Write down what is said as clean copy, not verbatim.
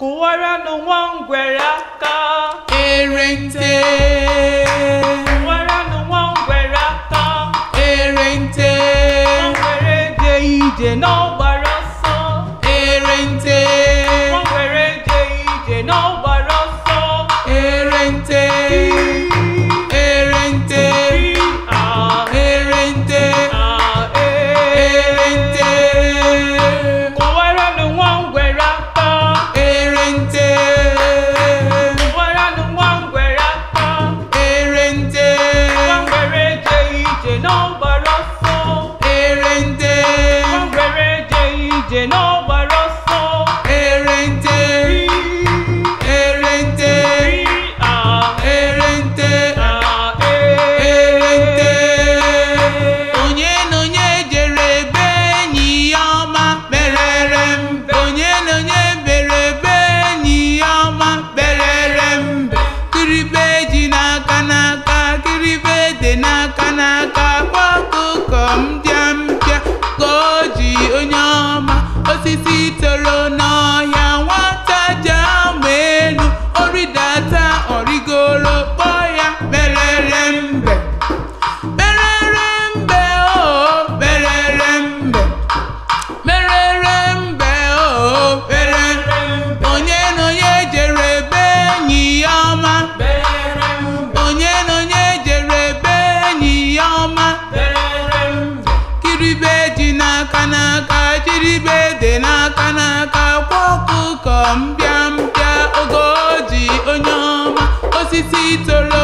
Kụwara n'ụwa ngwere aka. Erente. Kụwara n'ụwa ngwere aka. Erente. Ngwere je ije n'ọgbara ọsọ. Erente. Ngwere je ije n'ọgbara ọsọ. Erente. Erente. Erente. Erente. Kụwara n'ụwa ngwere aka. Erente. Kụwara n'ụwa ngwere aka. Erente. Ngwere je ije n'ọgbara ọsọ. Erente. Ngwere je ije n'ọgbara ọsọ. Erente. Erente. Erente. Erente. Onye na onye jere ebe enyi ya ọma berere mbe. Onye na onye bere ebe enyi ya ọma berere mbe. Kiribe ji n'aka n'aka, kiribe dị n'aka n'aka. Gwa ọkụkọ mbịa mbịa ka o ji onye ọma. Osisi toro n'ọhịa, nwata ji ama elu. Oridata ọrịgoro kpọọ ya berere mbe. Berere mbe oh, berere mbe. Berere mbe oh, berere mbe. Onye na onye jere ebe enyi ya ọma. Onye na onye jere ebe enyi ya ọma. Kiribe ji n'aka n'aka, kiribe dị n'aka n'aka. Kwa ọkụkọ mbịa mbịa oge o ji onye ọma. Osisi toro